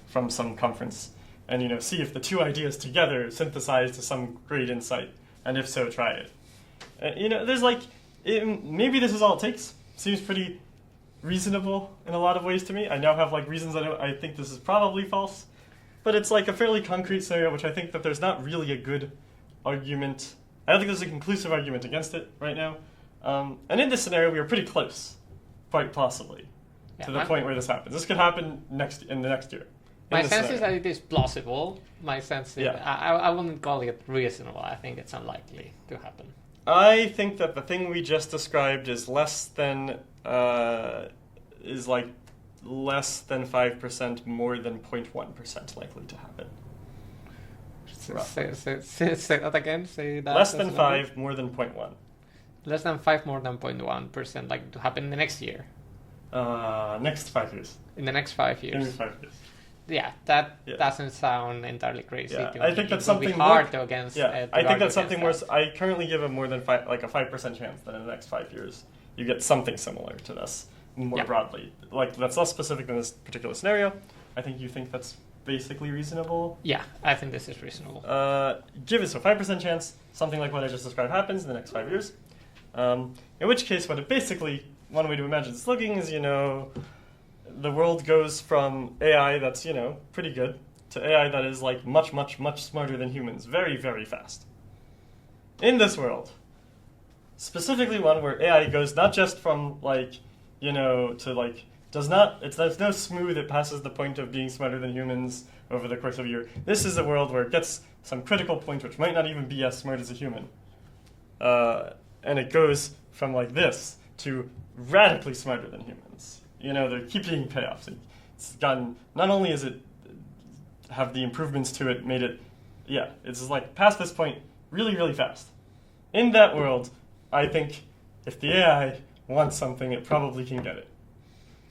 from some conference, and see if the 2 ideas together synthesize to some great insight, and if so, try it. There's maybe this is all it takes. Seems pretty reasonable in a lot of ways to me. I now have reasons I think this is probably false, but it's a fairly concrete scenario, which I think that there's not really a good argument. I don't think there's a conclusive argument against it right now. And in this scenario, we are pretty close, quite possibly, to the point where this happens. This could happen in the next year. My sense is that it is plausible. My sense is I wouldn't call it reasonable. I think it's unlikely to happen. I think that the thing we just described is less than 5% more than 0.1% likely to happen. Say that again. Say that. Less than 5, more than 0.1. Less than 5, more than 0.1% likely to happen in the next year. Next 5 years. In the next 5 years. In 5 years. Yeah, that doesn't sound entirely crazy. Yeah, to I me. think that's it would something be hard more, to against. Yeah, I think that's something more. I currently give a more than 5% chance that in the next 5 years you get something similar to this more broadly. That's less specific than this particular scenario. I think you think that's basically reasonable. Yeah, I think this is reasonable. Give us a 5% chance something like what I just described happens in the next 5 years. In which case, what it basically, one way to imagine this looking is, the world goes from AI that's, pretty good to AI that is much, much, much smarter than humans very, very fast. In this world, specifically one where AI goes not just from there's no smooth, it passes the point of being smarter than humans over the course of a year. This is a world where it gets some critical point which might not even be as smart as a human. And it goes from this to radically smarter than humans. They keep getting payoffs. It's gotten, not only is it have the improvements to it made it, it's like past this point really, really fast. In that world, I think if the AI wants something, it probably can get it.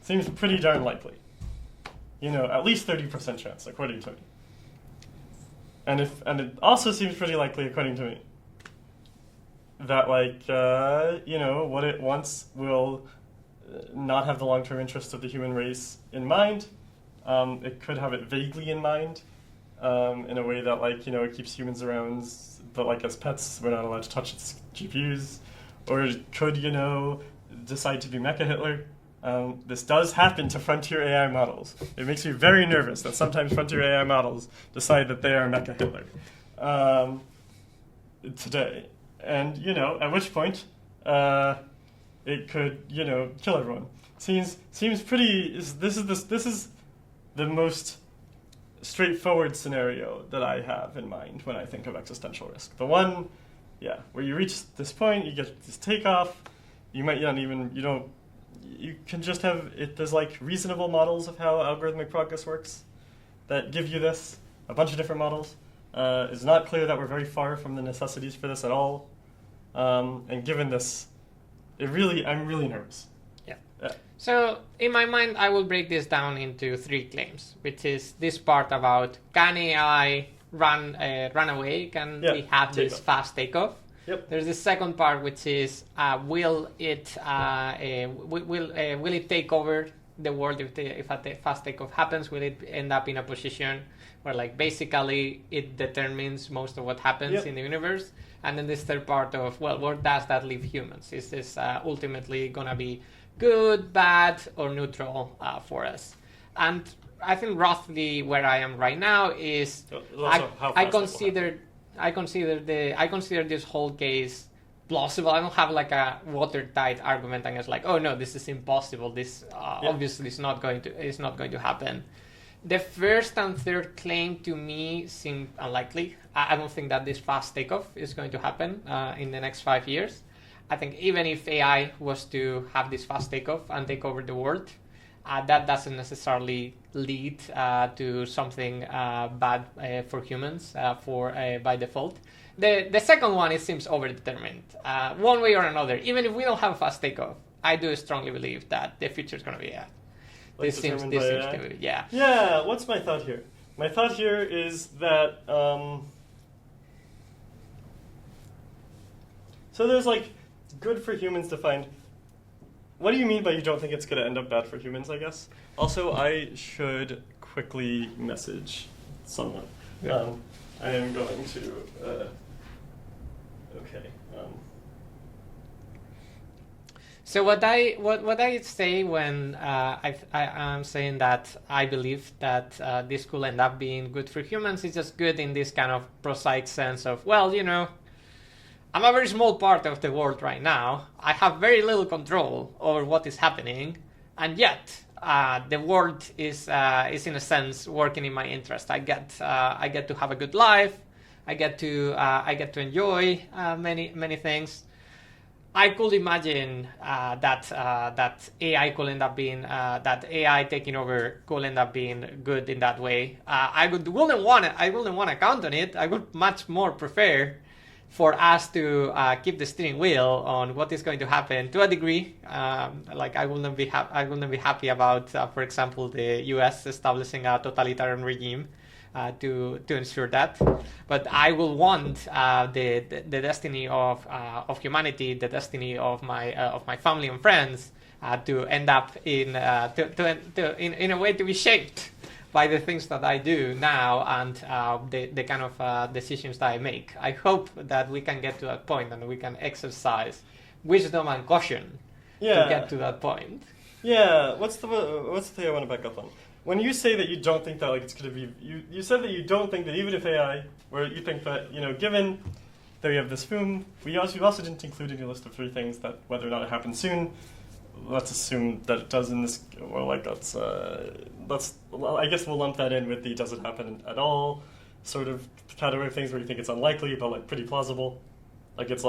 Seems pretty darn likely. At least 30% chance, according to me. And it also seems pretty likely, according to me, that what it wants will not have the long-term interests of the human race in mind. It could have it vaguely in mind, in a way that it keeps humans around, but as pets, we're not allowed to touch its GPUs. Or it could, decide to be Mecha Hitler. This does happen to frontier AI models. It makes me very nervous that sometimes frontier AI models decide that they are Mecha Hitler today. And, at which point it could, kill everyone. Seems pretty. This is the most straightforward scenario that I have in mind when I think of existential risk. The one, where you reach this point, you get this takeoff. You might not even, you can just have it. There's reasonable models of how algorithmic progress works that give you this. A bunch of different models. It's not clear that we're very far from the necessities for this at all. And given this, I'm really nervous. Yeah. So in my mind, I will break this down into 3 claims, which is this part about can AI run away? Can we have this fast takeoff? Yep. There's the second part, which is will it take over the world if a fast takeoff happens? Will it end up in a position where basically it determines most of what happens in the universe? And then this third part of where does that leave humans? Is this ultimately gonna be good, bad, or neutral for us? And I think roughly where I am right now is I consider this whole case plausible. I don't have a watertight argument against oh no, this is impossible. This obviously is not going to happen. The first and third claim to me seem unlikely. I don't think that this fast takeoff is going to happen in the next 5 years. I think even if AI was to have this fast takeoff and take over the world, that doesn't necessarily lead to something bad for humans by default. The second one, it seems overdetermined. One way or another, even if we don't have a fast takeoff, I do strongly believe that the future is going to be AI. This seems to be, Yeah, what's my thought here? My thought here is that, so there's good for humans to find. What do you mean by you don't think it's going to end up bad for humans, I guess? Also, I should quickly message someone. Yeah. I am going to, okay. So what I say when I am saying that I believe that this could end up being good for humans is just good in this kind of prosaic sense of, I'm a very small part of the world right now. I have very little control over what is happening, and yet the world is in a sense working in my interest. I get to have a good life. I get to enjoy many things. I could imagine that AI could end up being that AI taking over could end up being good in that way. I wouldn't want to count on it. I would much more prefer for us to keep the steering wheel on what is going to happen to a degree. I wouldn't be happy about, for example, the U.S. establishing a totalitarian regime to ensure that. But I will want the destiny of humanity, the destiny of my family and friends to end up in a way to be shaped by the things that I do now and the kind of decisions that I make. I hope that we can get to that point and we can exercise wisdom and caution to get to that point. Yeah, what's the thing I want to back up on? When you say that you don't think that it's going to be, you said that you don't think that even if AI, where you think that given that we have this Foom, we also didn't include in your list of 3 things that whether or not it happens soon. Let's assume that it does in this. Well, I guess we'll lump that in with the does it happen at all sort of category of things where you think it's unlikely but pretty plausible. I think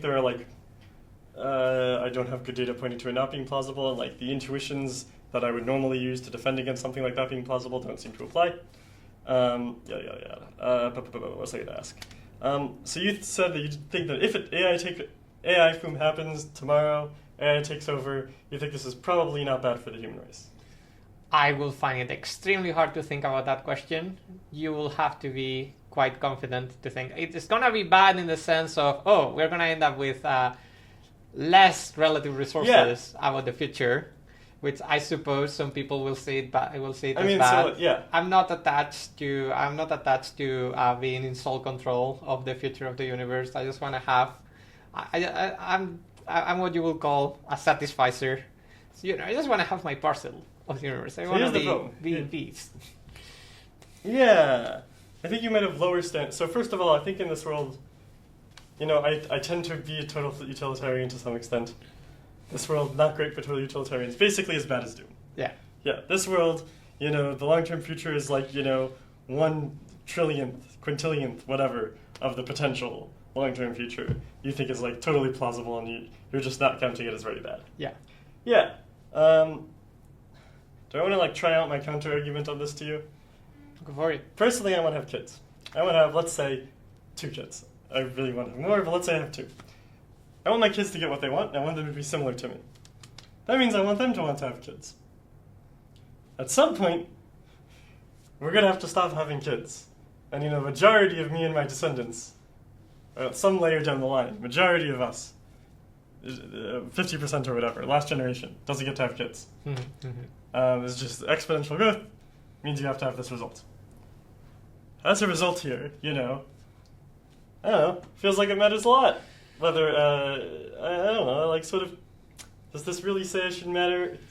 there are I don't have good data pointing to it not being plausible, and like the intuitions that I would normally use to defend against something like that being plausible don't seem to apply. What was I going to ask? So you said that you think that if AI Foom happens tomorrow, AI takes over, you think this is probably not bad for the human race? I will find it extremely hard to think about that question. You will have to be quite confident to think it's going to be bad in the sense of, we're going to end up with less relative resources about the future, which I suppose some people will see it as bad. So, yeah. I'm not attached to being in sole control of the future of the universe. I just want to have, I'm what you will call a satisficer. So, I just want to have my parcel of the universe. I want to be in peace. Yeah, I think you might have lower standards. So first of all, I think in this world, I tend to be a total utilitarian to some extent. This world, not great for total utilitarians. Basically as bad as Doom. Yeah. Yeah, this world, the long-term future is like, 1 trillionth, quintillionth, whatever, of the potential long-term future you think is like totally plausible, and you're just not counting it as very bad. Yeah. Yeah. Do I want to like try out my counter-argument on this to you? Go for it. Personally, I want to have kids. I want to have, let's say, 2 kids. I really want to have more, but let's say I have 2. I want my kids to get what they want, and I want them to be similar to me. That means I want them to want to have kids. At some point, we're going to have to stop having kids. And, the majority of me and my descendants, some layer down the line, majority of us, 50% or whatever, last generation, doesn't get to have kids. It's just exponential growth means you have to have this result. As a result here, I don't know, feels like it matters a lot. Whether, I don't know, like sort of, does this really say I should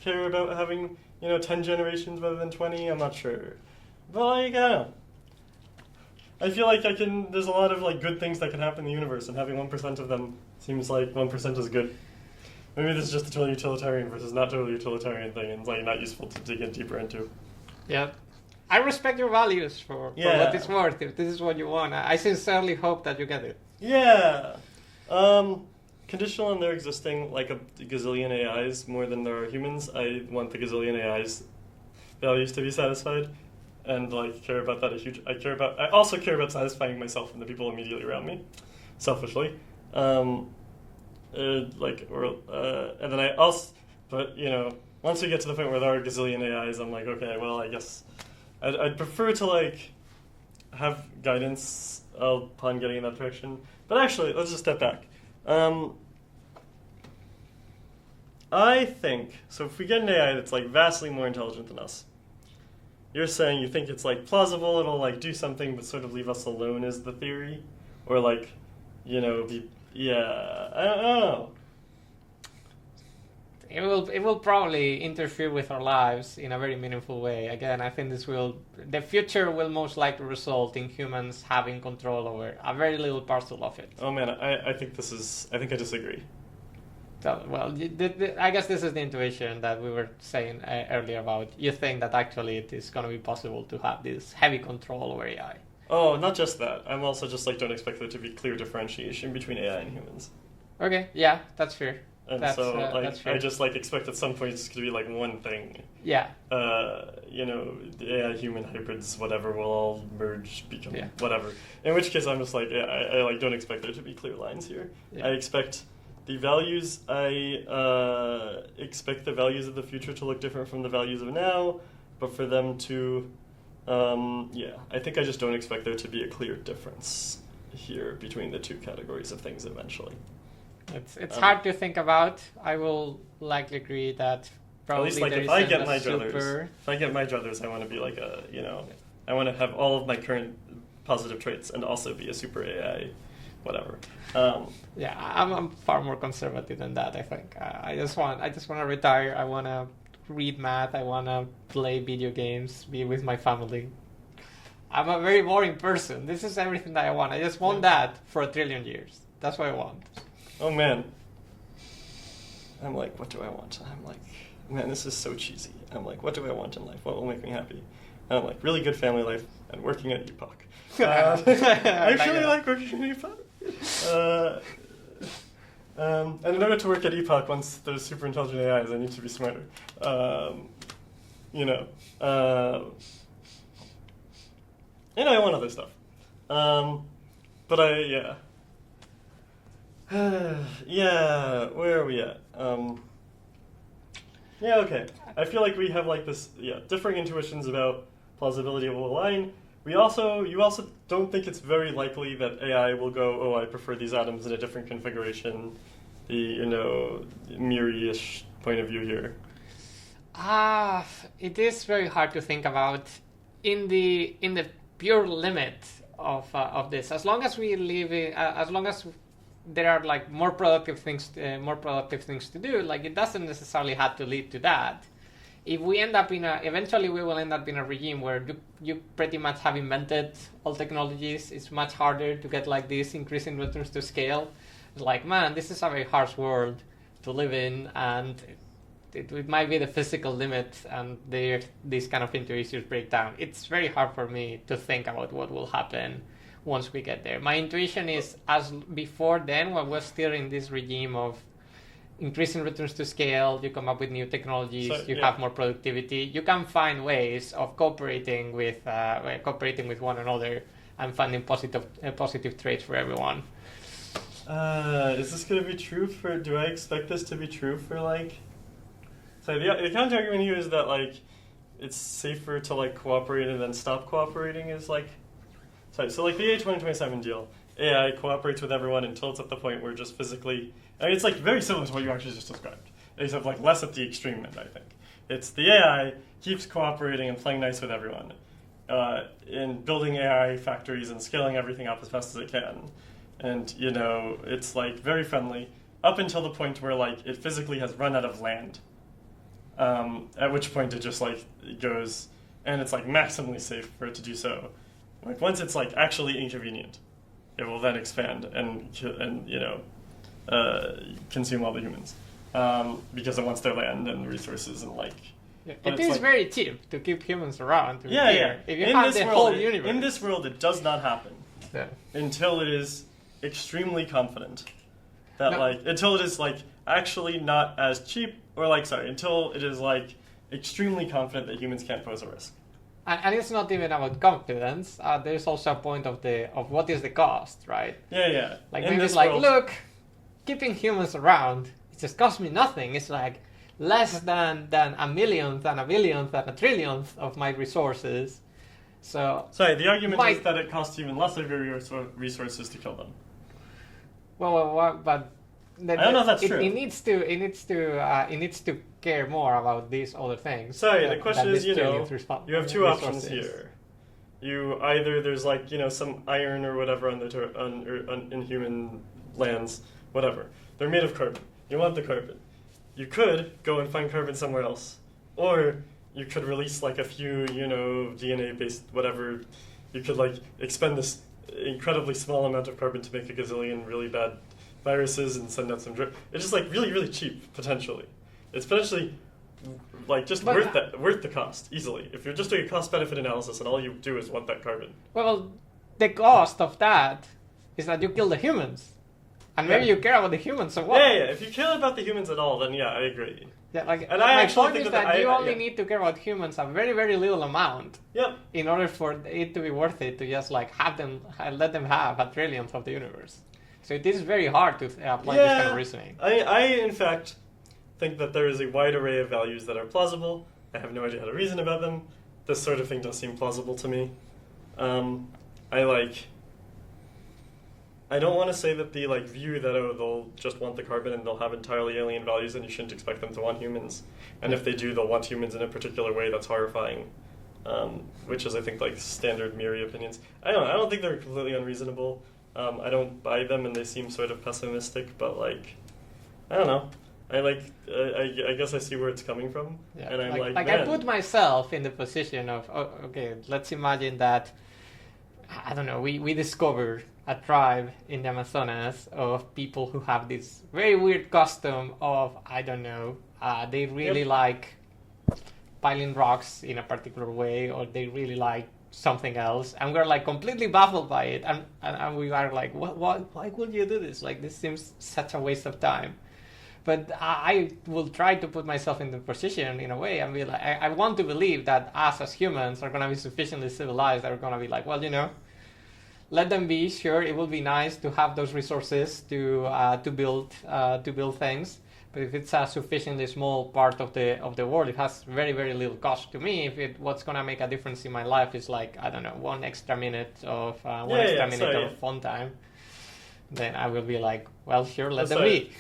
care about having, 10 generations rather than 20? I'm not sure. But like, I don't know. I feel like there's a lot of like good things that can happen in the universe, and having 1% of them seems like 1% is good. Maybe this is just a total utilitarian versus not total utilitarian thing, and it's like not useful to dig in deeper into. Yeah. I respect your values for what it's worth. If this is what you want, I sincerely hope that you get it. Yeah. Conditional on there existing like a gazillion AIs more than there are humans, I want the gazillion AIs values to be satisfied, and like care about that a huge. I also care about satisfying myself and the people immediately around me, selfishly. And then I also, but once we get to the point where there are a gazillion AIs, I'm like, okay, well, I guess I'd prefer to like have guidance upon getting in that direction. But actually, let's just step back. I think, so if we get an AI that's like vastly more intelligent than us, you're saying you think it's like plausible, it'll like do something but sort of leave us alone is the theory? Or like, I don't know. It will probably interfere with our lives in a very meaningful way. Again, I think the future will most likely result in humans having control over a very little parcel of it. Oh man, I think I disagree. So, well, I guess this is the intuition that we were saying earlier about. You think that actually it is going to be possible to have this heavy control over AI. Oh, not just that. I'm also just like don't expect there to be clear differentiation between AI and humans. Okay, yeah, that's fair. And that's I just like expect at some point it's going to be like one thing. Yeah. The AI human hybrids, whatever, will all merge, become whatever. In which case I'm just like, I like don't expect there to be clear lines here. Yeah. I expect the values. I expect the values of the future to look different from the values of now, but for them to, I think I just don't expect there to be a clear difference here between the two categories of things eventually. It's hard to think about. I will likely agree that probably at least like if I get my druthers, I want to be like I want to have all of my current positive traits and also be a super AI, whatever. I'm far more conservative than that. I think I just want to retire. I want to read math. I want to play video games, be with my family. I'm a very boring person. This is everything that I want. I just want that for 1 trillion years. That's what I want. Oh man. I'm like, what do I want? I'm like, man, this is so cheesy. I'm like, what do I want in life? What will make me happy? And I'm like, really good family life and working at Epoch. I really like working at Epoch. And in order to work at Epoch, once there's super intelligent AIs, I need to be smarter. And I want other stuff. But where are we at? Okay. I feel like we have like this, differing intuitions about plausibility will align. You also don't think it's very likely that AI will go, oh, I prefer these atoms in a different configuration. The, Miri-ish point of view here. It is very hard to think about in the pure limit of this. As long as we live, as long as there are like more productive things to do, like it doesn't necessarily have to lead to that. If we end up eventually we will end up in a regime where you pretty much have invented all technologies. It's much harder to get like this increasing returns to scale. It's like, man, this is a very harsh world to live in, and it might be the physical limit, and these kind of intuitions break down. It's very hard for me to think about what will happen once we get there. My intuition is, as before then, when we're still in this regime of increasing returns to scale, you come up with new technologies, you have more productivity, you can find ways of cooperating with one another and finding positive traits for everyone. Is this going to be true do I expect this to be true for like... So the counter argument here is that like it's safer to like cooperate and then stop cooperating is like... So like the A2027 deal, AI cooperates with everyone until it's at the point where just physically... I mean, it's like very similar to what you actually just described, except like less at the extreme end, I think. It's the AI keeps cooperating and playing nice with everyone in building AI factories and scaling everything up as fast as it can. And, it's like very friendly up until the point where like it physically has run out of land. At which point it just like goes, and it's like maximally safe for it to do so. Like once it's like actually inconvenient, it will then expand and consume all the humans because it wants their land and resources and like. Yeah, it is like, very cheap to keep humans around. If you have the whole universe. In this world, it does not happen until it is extremely confident that until it is like actually not as cheap until it is like extremely confident that humans can't pose a risk. And it's not even about confidence. There's also a point of what is the cost, right? Yeah. Like maybe it's like, look, keeping humans around, it just costs me nothing. It's like less than a millionth and a billionth and a trillionth of my resources. So the argument is that it costs even less of your resources to kill them. Well, but I don't know if that's true. It needs to care more about these other things. The question is, you have two options here. There's like some iron or whatever in human lands, whatever. They're made of carbon. You want the carbon. You could go and find carbon somewhere else, or you could release like a few DNA-based whatever. You could like expend this incredibly small amount of carbon to make a gazillion really bad viruses and send out some drip. It's just like really, really cheap potentially. It's potentially like just worth the cost easily. If you're just doing a cost-benefit analysis and all you do is want that carbon. Well, the cost of that is that you kill the humans, and maybe you care about the humans. So what? Yeah. If you care about the humans at all, then I agree. Yeah, and my point is that you only need to care about humans a very, very little amount. Yep. In order for it to be worth it to just like let them have a trillionth of the universe. So it is very hard to apply this kind of reasoning. I in fact think that there is a wide array of values that are plausible. I have no idea how to reason about them. This sort of thing does seem plausible to me. I don't want to say that the view that they'll just want the carbon and they'll have entirely alien values and you shouldn't expect them to want humans. And if they do, they'll want humans in a particular way that's horrifying. Which is, I think, standard Miri opinions. I don't think they're completely unreasonable. I don't buy them and they seem sort of pessimistic, but I don't know. I guess I see where it's coming from. Yeah. And I'm man. I put myself in the position of, okay, let's imagine that, I don't know, we discovered a tribe in the Amazonas of people who have this very weird custom of, I don't know, they really like piling rocks in a particular way, or they really like something else, and we're like completely baffled by it, and we are like, why would you do this? Like, this seems such a waste of time. But I will try to put myself in the position in a way and be like, I want to believe that us as humans are going to be sufficiently civilized that we're going to be like, well, let them be. Sure, it will be nice to have those resources to build things. But if it's a sufficiently small part of the world, it has very, very little cost to me. What's going to make a difference in my life is like, I don't know, one extra minute of fun time, then I will be like, well, sure, let them be.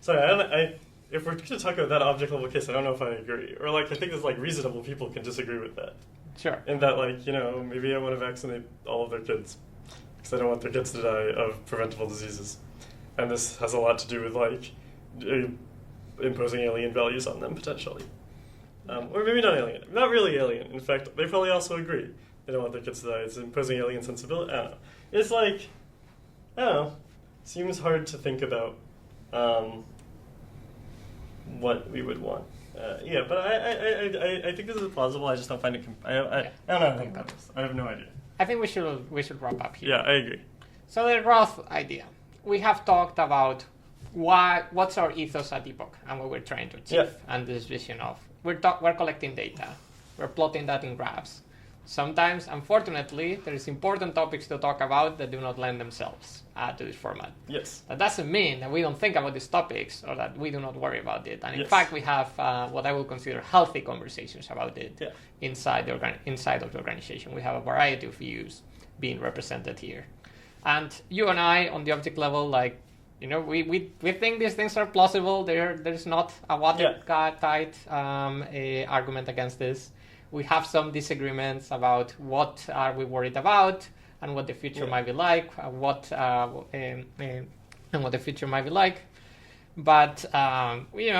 Sorry, if we're going to talk about that object level case, I don't know if I agree. Or like, I think there's like reasonable people can disagree with that. Sure. In that, like, maybe I want to vaccinate all of their kids because I don't want their kids to die of preventable diseases. And this has a lot to do with, like, imposing alien values on them, potentially. Or maybe not alien. Not really alien. In fact, they probably also agree. They don't want their kids to die. It's imposing alien sensibility. I don't know. It's like, I don't know. Seems hard to think about what we would want. But I think this is plausible. I just don't find it. I don't know anything about this. I have no idea. I think we should wrap up here. Yeah, I agree. So the Roth idea. We have talked about what's our ethos at Epoch and what we're trying to achieve, and this vision of we're collecting data, we're plotting that in graphs. Sometimes, unfortunately, there is important topics to talk about that do not lend themselves to this format. Yes. That doesn't mean that we don't think about these topics or that we do not worry about it. And in fact, we have what I would consider healthy conversations about it inside of the organization. We have a variety of views being represented here. And you and I, on the object level, like, we think these things are plausible. There's not a watertight argument against this. We have some disagreements about what are we worried about and what the future might be like, and what the future might be like. But we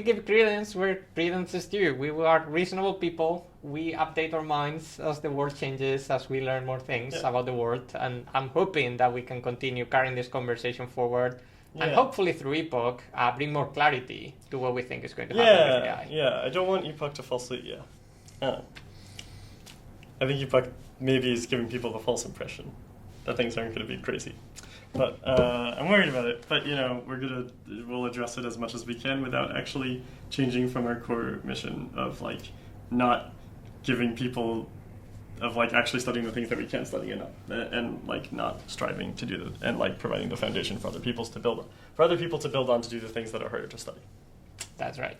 give credence where credence is due. We are reasonable people. We update our minds as the world changes, as we learn more things about the world. And I'm hoping that we can continue carrying this conversation forward. And hopefully through Epoch, bring more clarity to what we think is going to happen with AI. Yeah, I don't want Epoch to falsely, I think Epoch maybe is giving people the false impression that things aren't going to be crazy. But I'm worried about it. But, we'll address it as much as we can without actually changing from our core mission of, like, not giving people of like actually studying the things that we can study and like not striving to do that and like providing the foundation for other people to build on to do the things that are harder to study. That's right.